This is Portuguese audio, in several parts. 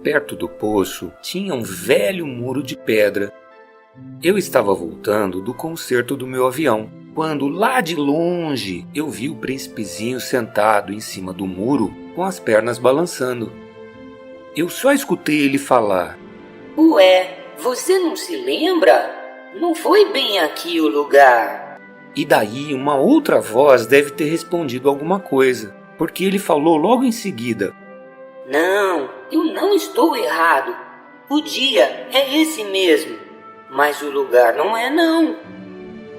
Perto do poço tinha um velho muro de pedra. Eu estava voltando do concerto do meu avião, quando lá de longe eu vi o príncipezinho sentado em cima do muro com as pernas balançando. Eu só escutei ele falar: Ué, você não se lembra? Não foi bem aqui o lugar. E daí uma outra voz deve ter respondido alguma coisa, porque ele falou logo em seguida: Não, eu não estou errado. O dia é esse mesmo, mas o lugar não é não.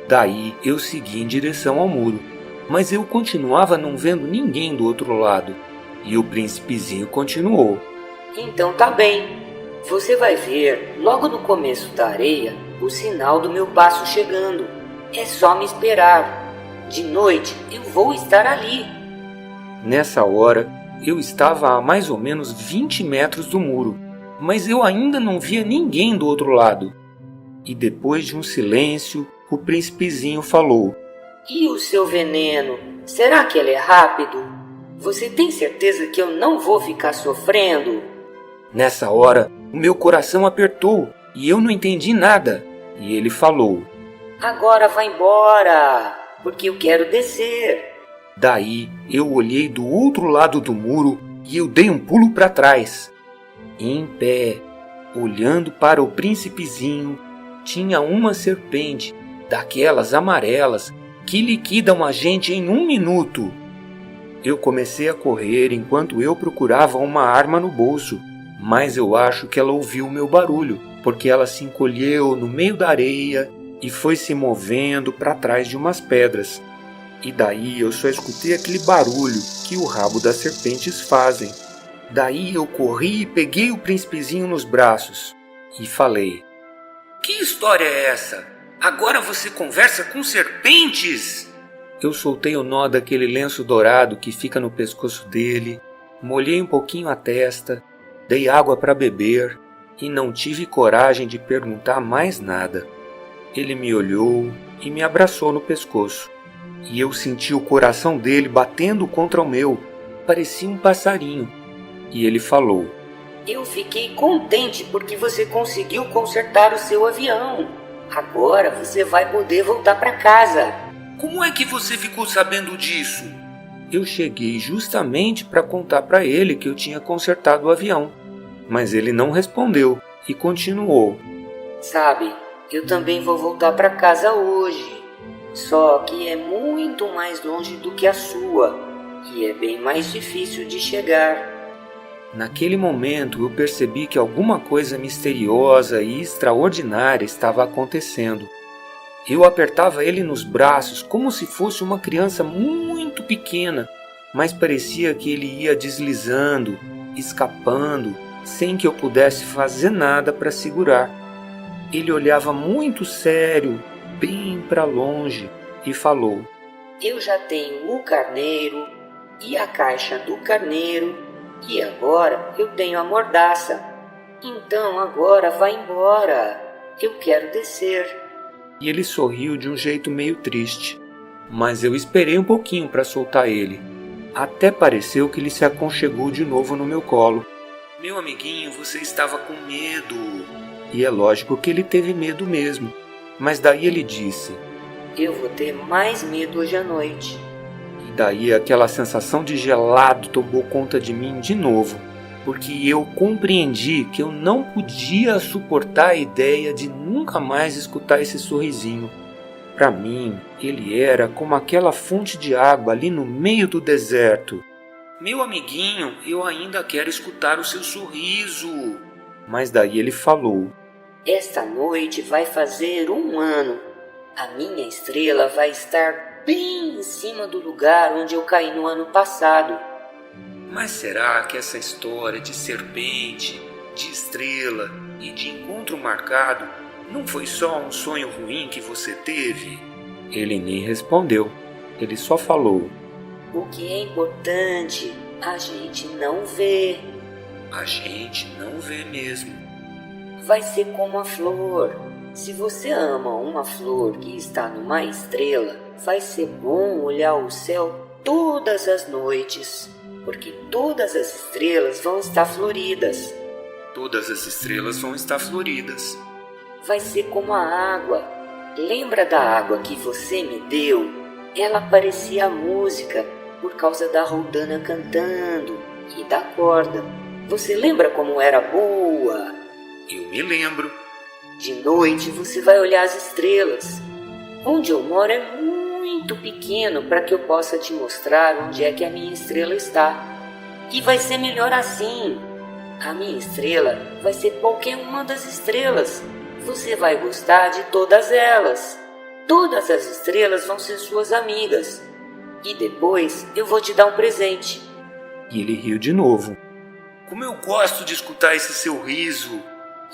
Daí eu segui em direção ao muro, mas eu continuava não vendo ninguém do outro lado. E o príncipezinho continuou: Então tá bem. Você vai ver, logo no começo da areia, o sinal do meu passo chegando. É só me esperar. De noite eu vou estar ali. Nessa hora, eu estava a mais ou menos 20 metros do muro, mas eu ainda não via ninguém do outro lado. E depois de um silêncio, o príncipezinho falou: E o seu veneno? Será que ele é rápido? Você tem certeza que eu não vou ficar sofrendo? Nessa hora, o meu coração apertou e eu não entendi nada. E ele falou: Agora vai embora, porque eu quero descer. Daí eu olhei do outro lado do muro e eu dei um pulo para trás. Em pé, olhando para o príncipezinho, tinha uma serpente, daquelas amarelas, que liquidam a gente em 1 minuto. Eu comecei a correr enquanto eu procurava uma arma no bolso, mas eu acho que ela ouviu o meu barulho, porque ela se encolheu no meio da areia e foi se movendo para trás de umas pedras. E daí eu só escutei aquele barulho que o rabo das serpentes fazem. Daí eu corri e peguei o príncipezinho nos braços e falei: Que história é essa? Agora você conversa com serpentes? Eu soltei o nó daquele lenço dourado que fica no pescoço dele, molhei um pouquinho a testa, dei água para beber e não tive coragem de perguntar mais nada. Ele me olhou e me abraçou no pescoço. E eu senti o coração dele batendo contra o meu. Parecia um passarinho. E ele falou: Eu fiquei contente porque você conseguiu consertar o seu avião. Agora você vai poder voltar para casa. Como é que você ficou sabendo disso? Eu cheguei justamente para contar para ele que eu tinha consertado o avião. Mas ele não respondeu e continuou: Sabe, eu também vou voltar para casa hoje. Só que é muito mais longe do que a sua e é bem mais difícil de chegar. Naquele momento eu percebi que alguma coisa misteriosa e extraordinária estava acontecendo. Eu apertava ele nos braços como se fosse uma criança muito pequena, mas parecia que ele ia deslizando, escapando, sem que eu pudesse fazer nada para segurar. Ele olhava muito sério, bem para longe, e falou: Eu já tenho o carneiro e a caixa do carneiro e agora eu tenho a mordaça. Então agora vai embora. Eu quero descer. E ele sorriu de um jeito meio triste. Mas eu esperei um pouquinho para soltar ele. Até pareceu que ele se aconchegou de novo no meu colo. Meu amiguinho, você estava com medo. E é lógico que ele teve medo mesmo. Mas daí ele disse: Eu vou ter mais medo hoje à noite. E daí aquela sensação de gelado tomou conta de mim de novo, porque eu compreendi que eu não podia suportar a ideia de nunca mais escutar esse sorrisinho. Para mim, ele era como aquela fonte de água ali no meio do deserto. Meu amiguinho, eu ainda quero escutar o seu sorriso. Mas daí ele falou: Esta noite vai fazer 1 ano. A minha estrela vai estar bem em cima do lugar onde eu caí no ano passado. Mas será que essa história de serpente, de estrela e de encontro marcado não foi só um sonho ruim que você teve? Ele nem respondeu. Ele só falou: O que é importante, a gente não vê. A gente não vê mesmo. Vai ser como a flor. Se você ama uma flor que está numa estrela, vai ser bom olhar o céu todas as noites, porque todas as estrelas vão estar floridas. Todas as estrelas vão estar floridas. Vai ser como a água. Lembra da água que você me deu? Ela parecia música por causa da roldana cantando e da corda. Você lembra como era boa? Eu me lembro. De noite você vai olhar as estrelas. Onde eu moro é muito pequeno para que eu possa te mostrar onde é que a minha estrela está. E vai ser melhor assim. A minha estrela vai ser qualquer uma das estrelas. Você vai gostar de todas elas. Todas as estrelas vão ser suas amigas. E depois eu vou te dar um presente. E ele riu de novo. Como eu gosto de escutar esse seu riso.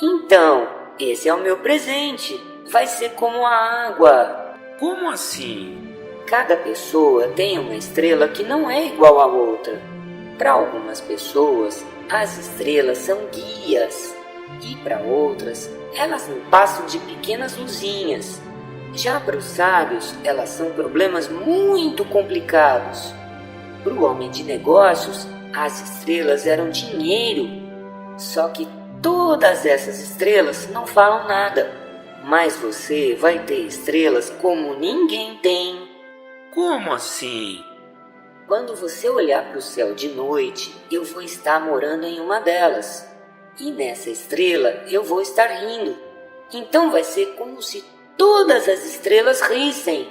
Então, esse é o meu presente. Vai ser como a água. Como assim? Cada pessoa tem uma estrela que não é igual à outra. Para algumas pessoas, as estrelas são guias. E para outras, elas não passam de pequenas luzinhas. Já para os sábios, elas são problemas muito complicados. Para o homem de negócios, as estrelas eram dinheiro. Só que todas essas estrelas não falam nada. Mas você vai ter estrelas como ninguém tem. Como assim? Quando você olhar para o céu de noite, eu vou estar morando em uma delas. E nessa estrela eu vou estar rindo. Então vai ser como se todas as estrelas rissem.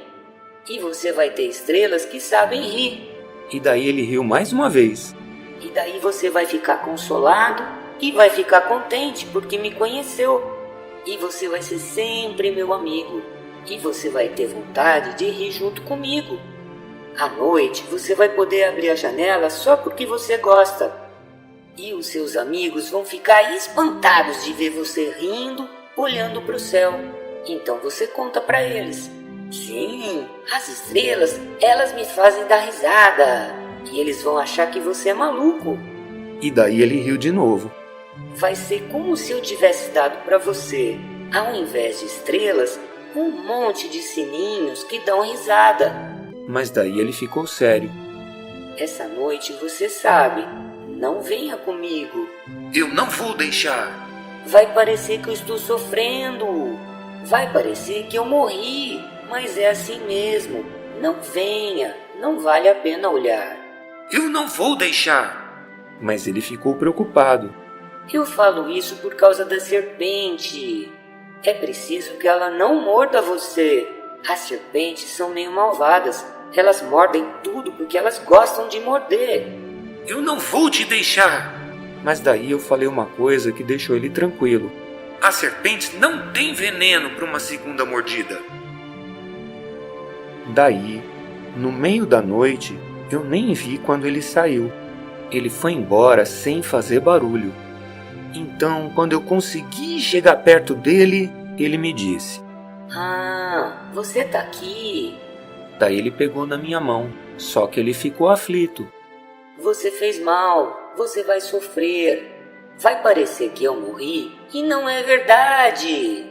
E você vai ter estrelas que sabem rir. E daí ele riu mais uma vez. E daí você vai ficar consolado e vai ficar contente porque me conheceu. E você vai ser sempre meu amigo. E você vai ter vontade de rir junto comigo. À noite você vai poder abrir a janela só porque você gosta. E os seus amigos vão ficar espantados de ver você rindo, olhando para o céu. Então você conta para eles. Sim, as estrelas, elas me fazem dar risada. E eles vão achar que você é maluco. E daí ele riu de novo. Vai ser como se eu tivesse dado para você, ao invés de estrelas, um monte de sininhos que dão risada. Mas daí ele ficou sério. Essa noite você sabe, não venha comigo. Eu não vou deixar. Vai parecer que eu estou sofrendo. Vai parecer que eu morri. Mas é assim mesmo. Não venha, não vale a pena olhar. Eu não vou deixar. Mas ele ficou preocupado. Eu falo isso por causa da serpente. É preciso que ela não morda você. As serpentes são meio malvadas. Elas mordem tudo porque elas gostam de morder. Eu não vou te deixar. Mas daí eu falei uma coisa que deixou ele tranquilo. As serpentes não têm veneno para uma segunda mordida. Daí, no meio da noite, eu nem vi quando ele saiu. Ele foi embora sem fazer barulho. Então, quando eu consegui chegar perto dele, ele me disse: Ah, você tá aqui? Daí ele pegou na minha mão, só que ele ficou aflito. Você fez mal, você vai sofrer. Vai parecer que eu morri e não é verdade.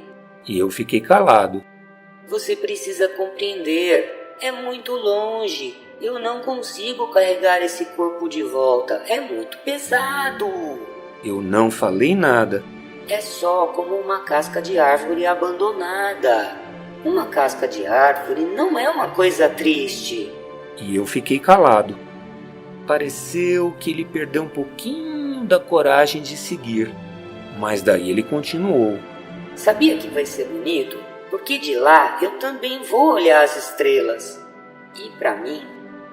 E eu fiquei calado. Você precisa compreender, é muito longe. Eu não consigo carregar esse corpo de volta, é muito pesado. Eu não falei nada. É só como uma casca de árvore abandonada. Uma casca de árvore não é uma coisa triste. E eu fiquei calado. Pareceu que ele perdeu um pouquinho da coragem de seguir. Mas daí ele continuou. Sabia que vai ser bonito? Porque de lá eu também vou olhar as estrelas. E para mim,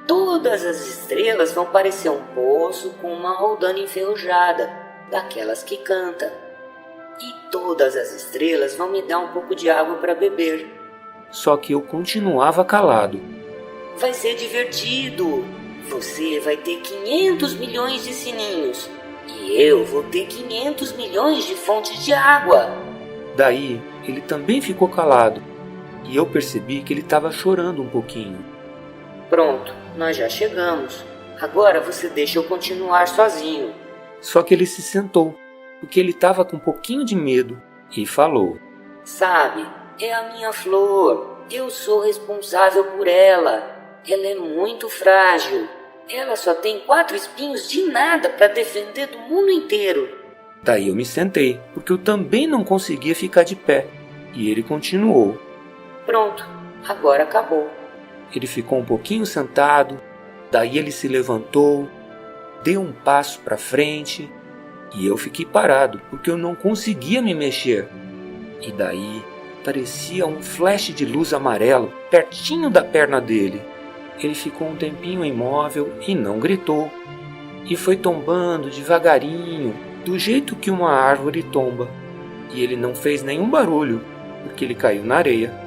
todas as estrelas vão parecer um poço com uma roldana enferrujada, daquelas que canta. E todas as estrelas vão me dar um pouco de água para beber. Só que eu continuava calado. Vai ser divertido. Você vai ter 500 milhões de sininhos. E eu vou ter 500 milhões de fontes de água. Daí, ele também ficou calado. E eu percebi que ele estava chorando um pouquinho. Pronto, nós já chegamos. Agora você deixa eu continuar sozinho. Só que ele se sentou, porque ele estava com um pouquinho de medo, e falou: Sabe, é a minha flor. Eu sou responsável por ela. Ela é muito frágil. Ela só tem 4 espinhos de nada para defender do mundo inteiro. Daí eu me sentei, porque eu também não conseguia ficar de pé. E ele continuou. Pronto, agora acabou. Ele ficou um pouquinho sentado, daí ele se levantou, deu um passo para frente e eu fiquei parado, porque eu não conseguia me mexer. E daí parecia um flash de luz amarelo pertinho da perna dele. Ele ficou um tempinho imóvel e não gritou. E foi tombando devagarinho, do jeito que uma árvore tomba. E ele não fez nenhum barulho, porque ele caiu na areia.